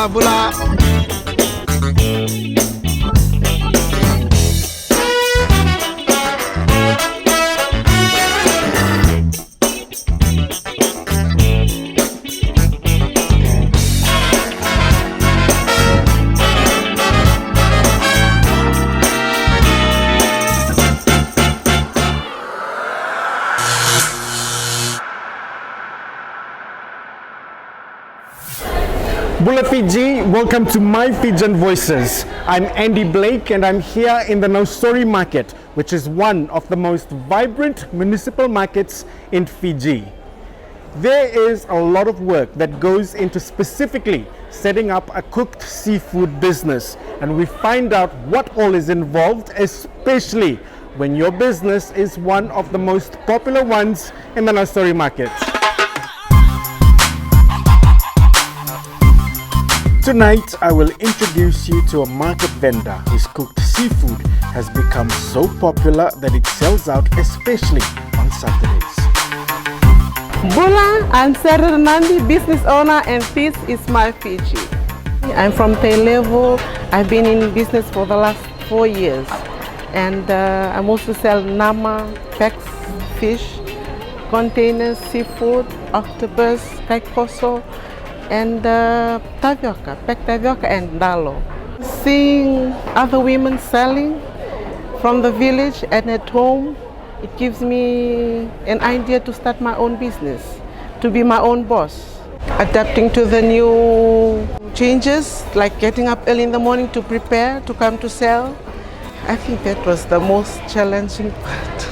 bula. Bula Fiji, welcome to Mai Fijian Voices. I'm Andy Blake and I'm here in the Nausori market, which is one of the most vibrant municipal markets in Fiji. There is a lot of work that goes into specifically setting up a cooked seafood business, and we find out what all is involved, especially when your business is one of the most popular ones in the Nausori market. Tonight, I will introduce you to a market vendor whose cooked seafood has become so popular that it sells out especially on Saturdays. Bula, I'm Sarah Nandi, business owner, and this is Mai Fiji. I'm from Tailevu. I've been in business for the last 4 years, and I mostly sell nama, packs, fish, containers, seafood, octopus, kaikoso, and tapioca, packed tapioca and dalo. Seeing other women selling from the village and at home, it gives me an idea to start my own business, to be my own boss. Adapting to the new changes, like getting up early in the morning to prepare, to come to sell, I think that was the most challenging part.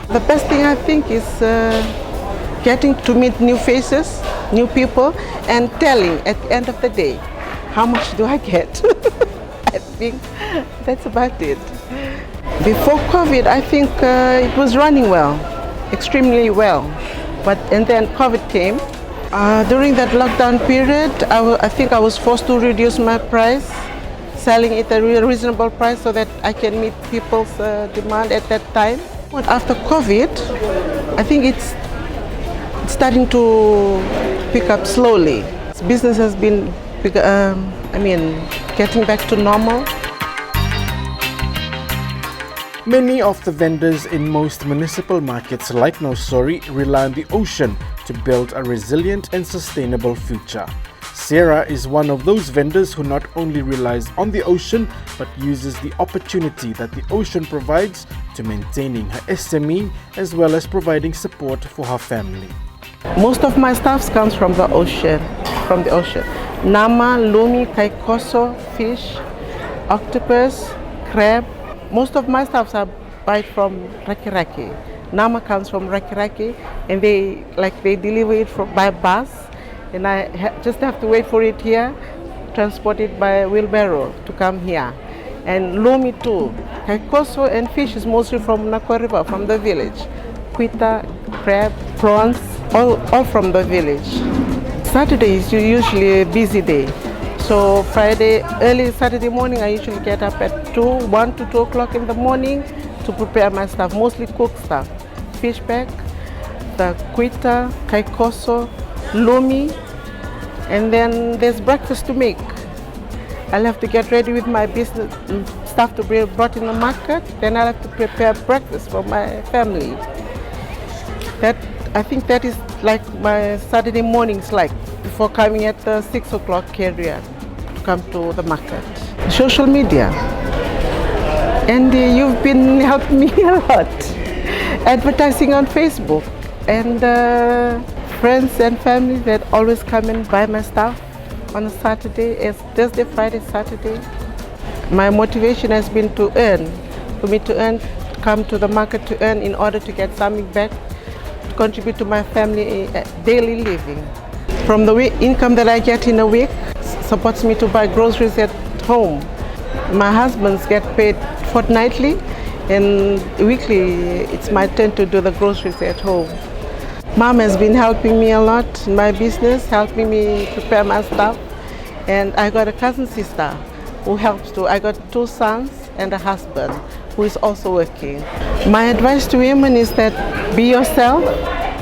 The best thing I think is getting to meet new faces, new people, and telling at the end of the day, how much do I get? I think that's about it. Before COVID, I think it was running well, extremely well. And then COVID came. During that lockdown period, I think I was forced to reduce my price, selling it at a reasonable price so that I can meet people's demand at that time. But after COVID, I think it's starting to pick up slowly. Business has been, getting back to normal. Many of the vendors in most municipal markets like Nausori rely on the ocean to build a resilient and sustainable future. Sarah is one of those vendors who not only relies on the ocean but uses the opportunity that the ocean provides to maintaining her SME as well as providing support for her family. Most of my stuff comes from the ocean. Nama, lumi, kaikoso, fish, octopus, crab. Most of my stuff I buy from Raki. Nama comes from Raki, and they deliver it by bus, and I just have to wait for it here, transport it by wheelbarrow to come here. And lumi too. Kaikoso and fish is mostly from Nakwa River, from the village. Quita, crab, prawns, all from the village. Saturday is usually a busy day. So early Saturday morning, I usually get up at 1 to 2 o'clock in the morning to prepare my stuff, mostly cooked stuff. Fish pack, the quita, kaikoso, lumi, and then there's breakfast to make. I'll have to get ready with my business stuff to be brought in the market, then I'll have to prepare breakfast for my family. I think that is like my Saturday mornings, like before coming at the 6 o'clock area to come to the market. Social media. And you've been helping me a lot. Advertising on Facebook. And friends and family that always come and buy my stuff on a Saturday, it's Thursday, Friday, Saturday. My motivation has been to earn, come to the market to earn in order to get something back, to contribute to my family daily living. From the income that I get in a week, supports me to buy groceries at home. My husband's get paid fortnightly, and weekly it's my turn to do the groceries at home. Mom has been helping me a lot in my business, helping me prepare my stuff. And I got a cousin sister who helps too. I got 2 sons and a husband who is also working. My advice to women is that be yourself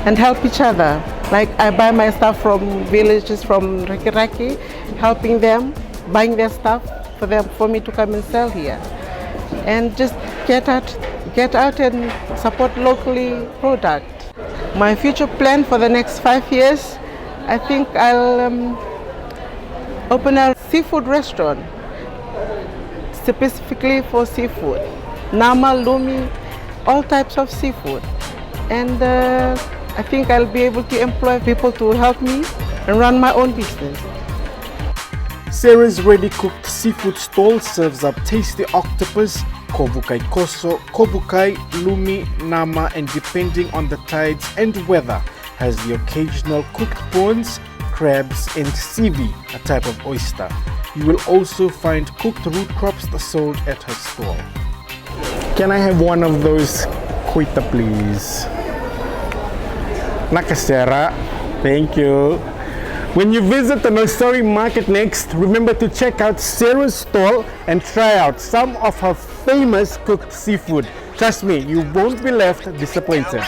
and help each other. Like I buy my stuff from villages, from Raki, helping them, buying their stuff for me to come and sell here. And just get out and support locally product. My future plan for the next 5 years, I think I'll open a seafood restaurant, specifically for seafood. Nama, lumi, all types of seafood. And I think I'll be able to employ people to help me and run my own business. Sarah's ready-cooked seafood stall serves up tasty octopus, kobukai koso, kobukai, lumi, nama, and depending on the tides and weather, has the occasional cooked prawns, crabs, and sivi, a type of oyster. You will also find cooked root crops sold at her stall. Can I have one of those kuita, please? Nakasera, thank you. When you visit the Nosori market next, remember to check out Sarah's stall and try out some of her famous cooked seafood. Trust me, you won't be left disappointed.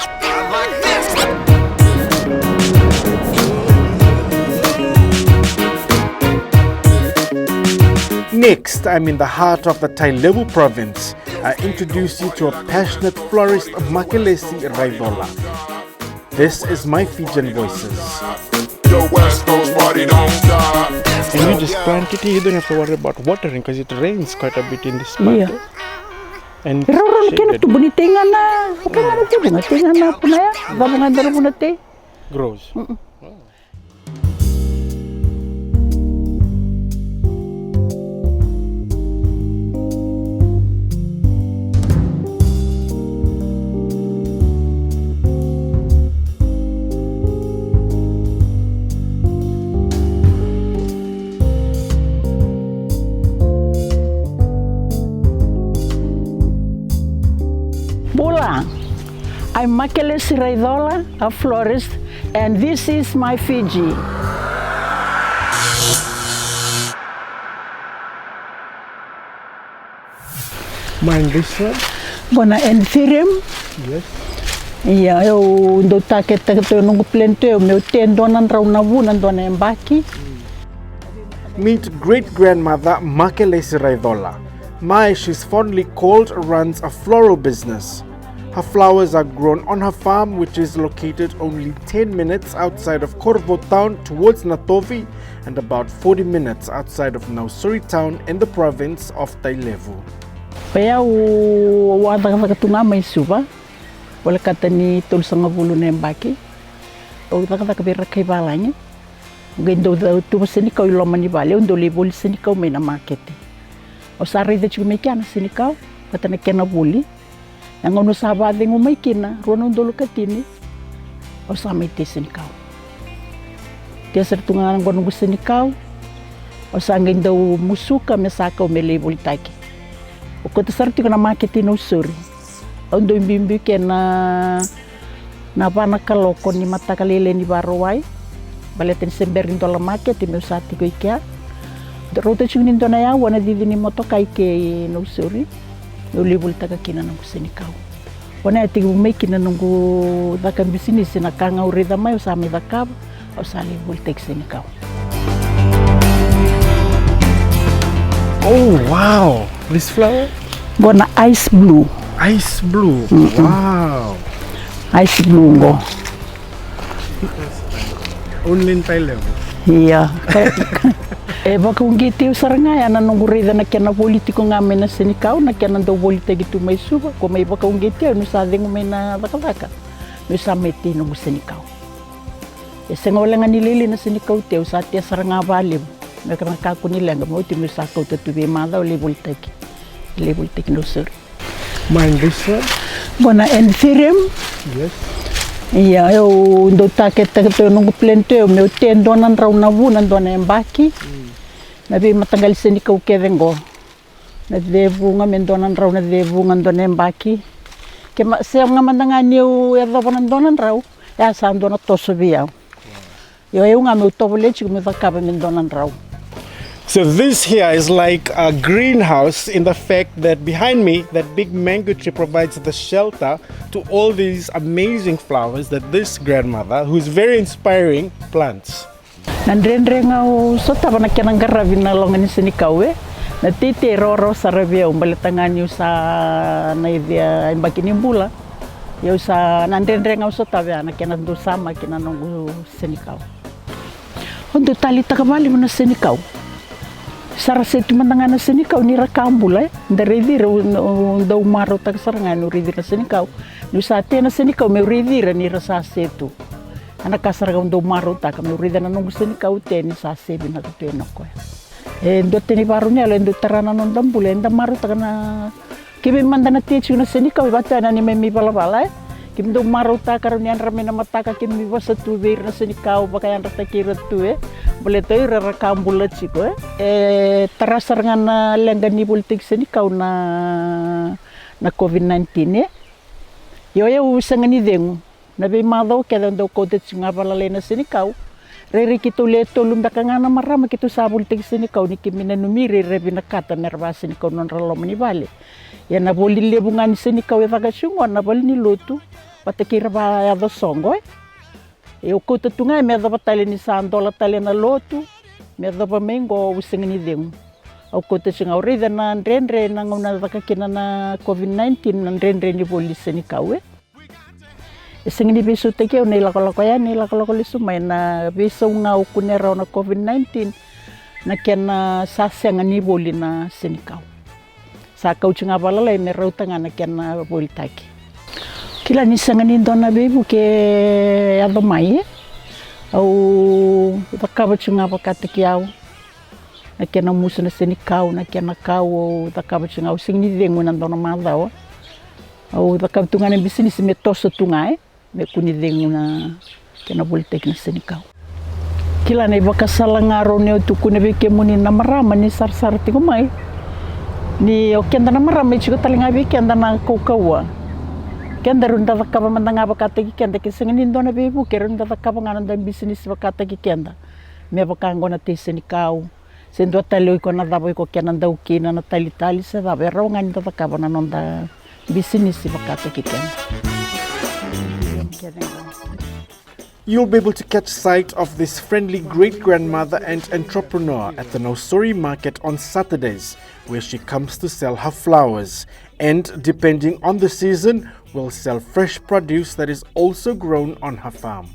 Next, I'm in the heart of the Tailevu province. I introduce you to a passionate florist of Makelesi Raidola. This is Mai Fijian Voices. And you just plant it here, you don't have to worry about watering because it rains quite a bit in this month. Yeah. And grows. I'm Makelesi Raidola, a florist, and this is Mai Fiji. Mind this one? Bona Ethereum. Yes. Yeah, eu do taketa que eu não plantei, o meu tendona andou na vuna, andona embaki. Meet great-grandmother Makelesi Raidola. Mai, she's fondly called, runs a floral business. Her flowers are grown on her farm, which is located only 10 minutes outside of Corvo town towards Natovi and about 40 minutes outside of Nausori town in the province of Tailevu. Paya o wadakatunga may suba, wala katani tulsanga bulu na embaki, o dakabira kay balanya. Gendo tu sinikau ilomani bale, undo libuli sinikau may na market. O sari de chumekana sinikau, patana kena buli. Yang ono sabade ngumay kina, ruano ndolo katini, o sa may tisinikaw. Kaya sa tunga ng gusto sinikaw, o sa angin daw musuka mesaka o may label taki. O kata sarti ko na makitin o suri. O ndo imbimbi kaya na panakaloko ni matakalile ni Baraway. Baletin semberin dola market, ime usati ko ikya. Rota chungin do na ya, wana didi ni motokai ke no suri. Eu levo taka kina nang kusinikaw. Wana ati umay kina nang dakan business na kanga urida mai usami dakab o sa levo tek sinikaw. Oh wow! This flower? Bona ice blue. Ice blue. Wow! Ice blue go. Only in Tailevu. Yeah. Baka kung giti usarangay anong urida na kaya na politiko ngamin na sinikaw na kaya nandaw bolita gitu may suba kung may baka kung giti ano sa ding may na baka may sa may tinong sinikaw nga wala nga nilili na sinikaw tiyo sa tiya saranga balib may kanakako nila nga mo timi sa kaw tatubi madaw libol teki no sir. Mind this one? Bona Ethereum. Yes. Yeah, eu do taketa que eu não plantei, o meu tendona andou na vuna, andona embaki. Nabi matagal sinikaw kedengo. Nadlevu nga mendona andou na devu nga andona embaki. Que se nga mandangan eu erdo andona andou, ya sa andona toso biya. Eu nga meu tobolete que me acaba mendona andou. So this here is like a greenhouse in the fact that behind me, that big mango tree provides the shelter to all these amazing flowers that this grandmother, who is very inspiring, plants. Nandrenrenga o sota bana kena ngaravi na longa ni sini kawe na tite roro sarabia umbaletangani usa na idea imbakini mbula ya usa nandrenrenga o sota bia na kena ndo sama kena nongu sini kawe ondo tali takabali muna sini kawe sara setu mandangana sini kawe ni rakambula ndaridira unda umaro takasarangani uridira sini kawe nusa tena sini kawe me uridira ni rasa setu anak kasar kau ndo maru tak kami urida na nunggu sini kau teni sase bina tu teno ko ndo teni barunya le ndo terana non dambule nda maru tak na kimi mandana techu na sini kau bata na ni memi bala bala kimi ndo maru tak karunya ramena mata ka kimi basa tu ver na sini kau bakayan rata kira tu boleh tu rara kambula chiko terasar ngana lenggani politik sini kau na COVID-19 yo usangani dengu nabi mado kada ndo ko det nga balale na sini kau reri kito le tolum dakanga na marama kito sabul tig sini kau ni kimina numiri rebi nakata nerva sini kau non ralo mani bale ya na boli lebungan sini kau evaga sungo na boli ni lotu patakira ba ya do songo e o kota tunga me da batale ni sandola tale na lotu me da ba mengo usingini deng o kota singa orida na ndrendre na ngona dakakina na COVID-19 na ndrendre ni boli sini kau Singini bisu teke ni lako ya ni lako lisu mai na bisu ngau kunera na COVID-19 na kena sasang ni boli na sinikau. Sa kau cunga balala me rautanga na kena boli taki. Kila ni sangani dona bebu ke ado mai au takaba cunga pakata kiau na kena musu na sinikau na kena kau takaba cunga singini dengu na dona madao au takaba tunga na bisnis me tosa tunga me kuni dengu na kena politik na sinikau. Kila na iba kasalangaro ni o tukune bike muni na marama ni sar-sar tigo mai. Ni o kenda na marama ichigo talinga bi kenda na kaukawa. Kenda runda takaba mandanga bakata ki kenda kisangin do na bebu ke runda takaba ngana dan bisnis bakata ki kenda. Me bakango na te sinikau. Sendo talo ko na dabo ko kena ndau kina na tali sa dabo rawngan do takaba na nonda bisnis bakata ki kenda. You'll be able to catch sight of this friendly great-grandmother and entrepreneur at the Nausori market on Saturdays, where she comes to sell her flowers and, depending on the season, will sell fresh produce that is also grown on her farm.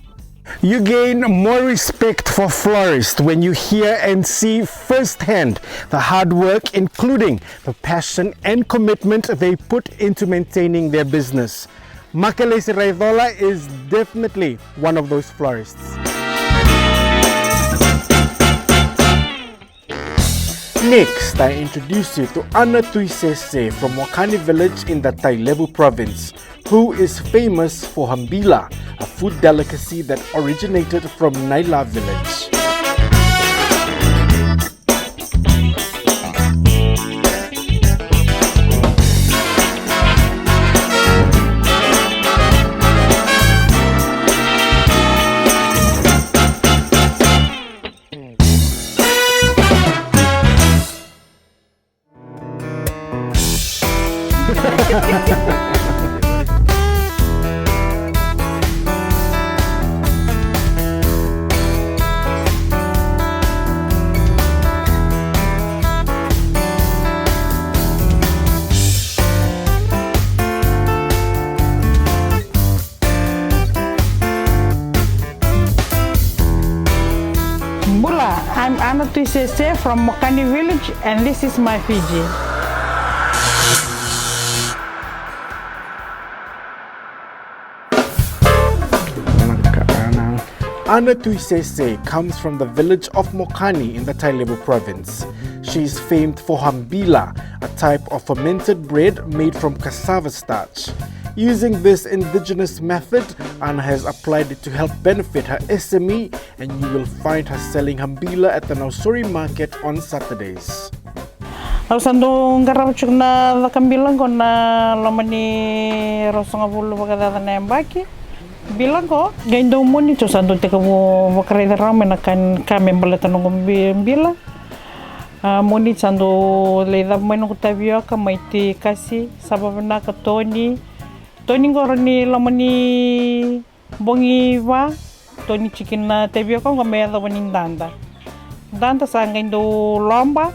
You gain more respect for florists when you hear and see firsthand the hard work, including the passion and commitment they put into maintaining their business. Makalesi Raivola is definitely one of those florists. Next, I introduce you to Ana Tuisese from Wakani village in the Tailevu province, who is famous for hambila, a food delicacy that originated from Naila village. I'm Ana Tuisese from Mokani village and this is Mai Fijian. Ana Tuisese comes from the village of Mokani in the Tailevu province. She is famed for hambila, a type of fermented bread made from cassava starch. Using this indigenous method, Ana has applied it to help benefit her SME, and you will find her selling hambila at the Nausori market on Saturdays. Sando ngarap cuk na lakambilang ko na lamani rosong abulu bagada na embaki. Bilang ko, gaindo mo nito sando teka mo makarida ramen na kan kami balatan ng bilang. Moni sando le da mai no tapioca mai te kasi sababna ka Tony ngoroni lamani bongi wa Tony chicken na tapioca ngo me da wani danda sanga indo lomba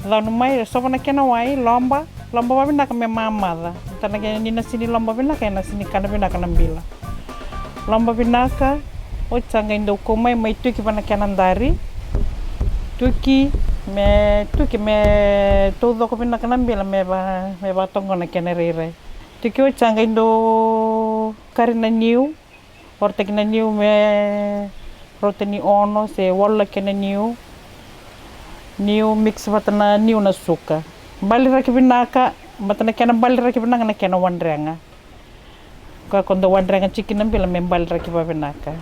la no mai so na kena wai lomba wa bina ka me mamada tana ke ni na sini lomba bina ka na sini kana bina kana bila lomba bina ka o sanga indo ko mai tu ki bana kena ndari tuki me todo ko bina kana bila me ba tongo na kena rere tuki o sanga indo karina niu orte kena niu me roteni ono se walla kena niu mix batana niu na suka bali raki binaka batana kena bali raki binaka na kena wandrenga ka kondo wandrenga chicken na bila me bali raki ba binaka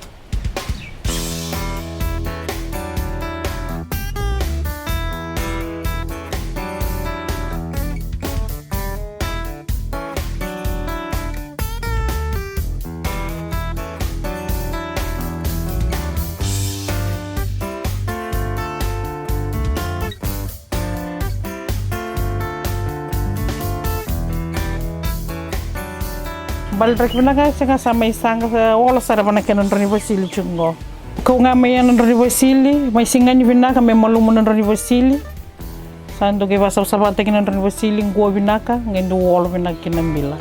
balik binaga sanga sama isang wala sara bana kenon roni wasili chungo ko nga may anon roni wasili may singan binaga may malumun roni wasili sando ge basa sabata kenon roni wasili ngwa binaga ngendo wala binaga kinambila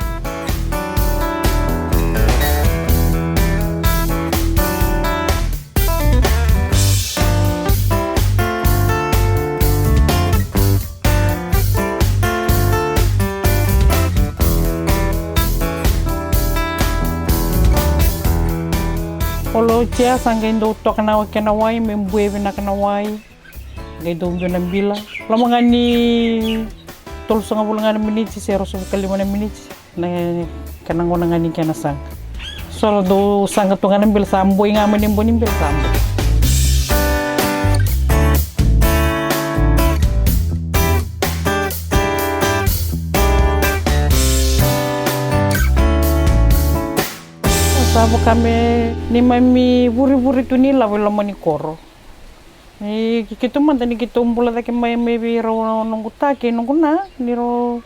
Olo tia sanga indo toka na kena wai membue bina kena wai gaido mbona bila lama ngani tol sanga bulangan menit si roso kali mana menit na kana ngona ngani kena sang solo do sanga to ngana bil sambo inga manim bonim bil sambo sabo kami ni mami buri tu ni lawe mani koro ni kitu man tani kitu umbula take mai maybe ro nungu take nungu na ni ro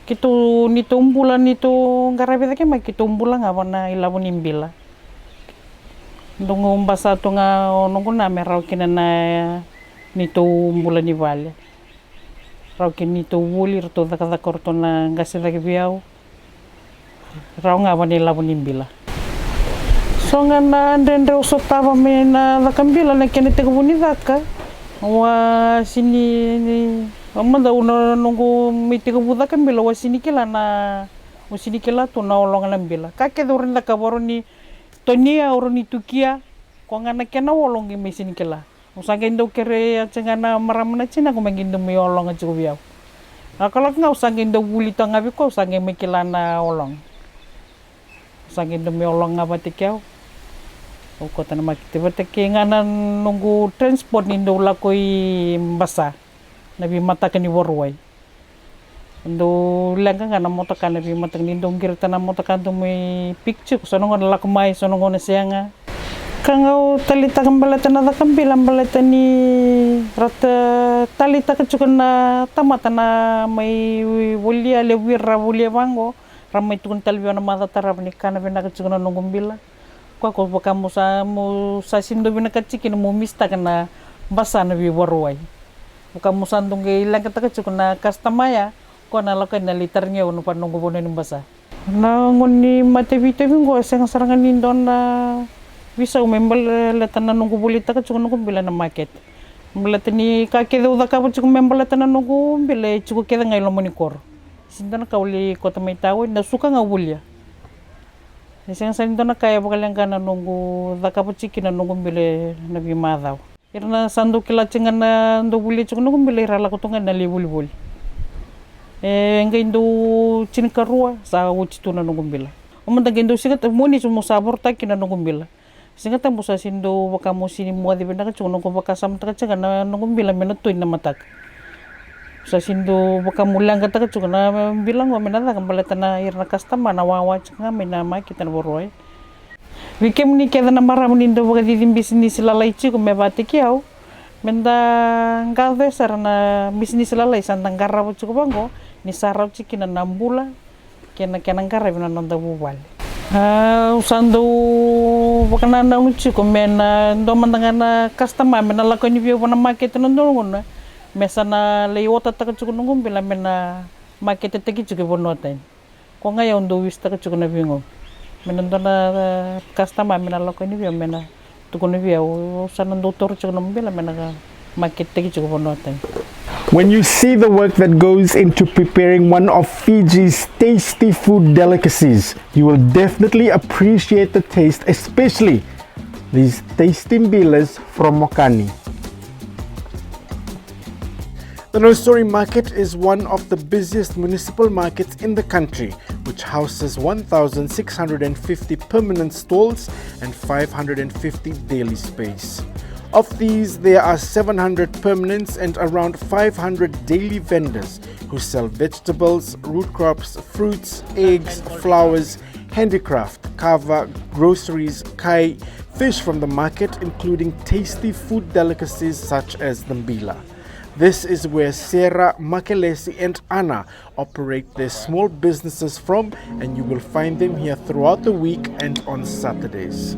kitu ni tu umbula ni tu ngarabe take mai kitu umbula nga wana ilabu nimbila ndungu umbasa tu nga nungu na merau kina na ni tu umbula ni vale rau kini tu wuli ro daka korto na ngasi take biau rau nga wana ilabu nimbila so nga na ndendre usotava me na lakambila na kene te kubuni daka wa sini ni amanda una nungu mi te kubuda kambila wa sini kila na usini kila tu na olonga lambila kake dorin la kaboro ni tonia oro ni tukia ko nga na kena olongi me sini kila usanga indo kere acenga na maramna cina ko mangindo me olonga jubiau akala nga usanga indo wuli tanga biko usanga me kila na olong usanga indo me olong ngabati kyau o kota na makite batake ngana nunggu transport nindo lakoi basa nabi mata kani warwai ndo langa ngana mota kana nabi mata nindo ngirta na mota kanto mai picture sono ngona lakumai sono ngona sianga kangau talita kambalata na kambila balata ni rata talita kacukana tamata na mai wulia le wirra wulia bango ramai tukun talbiona mata tarabni kana bena kacukana nungumbila ko kamu sa sindo bina kacikin mo mista kana basa na bi warwai kamu sandung ge ilang kata kacukuna kastamaya ko na lokay na liternya uno pa nunggu bono ni basa na ngoni mate vito bingo sang sarangan nindon na bisa umembal latan na nunggu bulita kacukuna ko bila na market mbelata ni kakeda uda ka cukun membal latan na nunggu bila cukup keda ngai lomo ni kor sindan ka uli kota mai tawo na suka ngabulia Isang sa na kaya bakalang ka na nunggu dakapuchiki na nunggu bile na bimadaw. Irna sando kila chingan na ndo buli chuk nunggu bile rala kutungan na libul. Nga indo chinkarua sa uchitu na nunggu bila. Umanda indo singat muni sumo sabor ta kina nunggu bila. Singat ang busa sindo baka mo sinimwa di benda ka chuk nunggu baka samta ka chingan na nunggu bila menatuin na matak. Sa sindo baka mulang kata kacuk na bilang wa menada kambalata na irna customer na wawa changa menama kita na boroi Vikem ni keda na maram nindo baka didim bisnis lalai chiku me bati kiau Menda ngalde sarana bisnis lalai santang garra cukup bango ni sarau cikina nambula kena garra bina nanda bubal. Usando bakananda lucu mena do mandangana customer mena lakoni view wana market nandongona mesana leiwata taka cukup nungum bila mena market teki cukup bonotain. Ko ngai ondo wis taka cukup na bingo. Mena dona customer mena lakoni view mena when you see the work that goes into preparing one of Fiji's tasty food delicacies, you will definitely appreciate the taste, especially these tasty mbilas from Mokani. The Nosori Market is one of the busiest municipal markets in the country, which houses 1,650 permanent stalls and 550 daily space. Of these, there are 700 permanents and around 500 daily vendors who sell vegetables, root crops, fruits, eggs, flowers, handicraft, kava, groceries, kai, fish from the market, including tasty food delicacies such as the mbila. This is where Sarah, Makelesi and Anna operate their small businesses from, and you will find them here throughout the week and on Saturdays.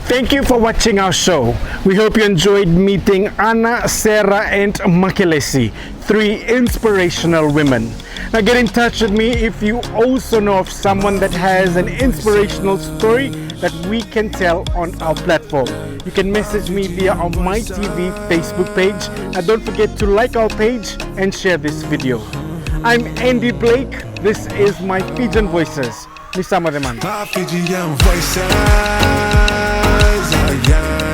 Thank you for watching our show. We hope you enjoyed meeting Anna, Sarah and Makelesi, three inspirational women. Now get in touch with me if you also know of someone that has an inspirational story that we can tell on our platform. You can message me via our My TV Facebook page. And don't forget to like our page and share this video. I'm Andy Blake. This is My Fijian Voices. Nisama Deman. My Fijian Voices. Yeah.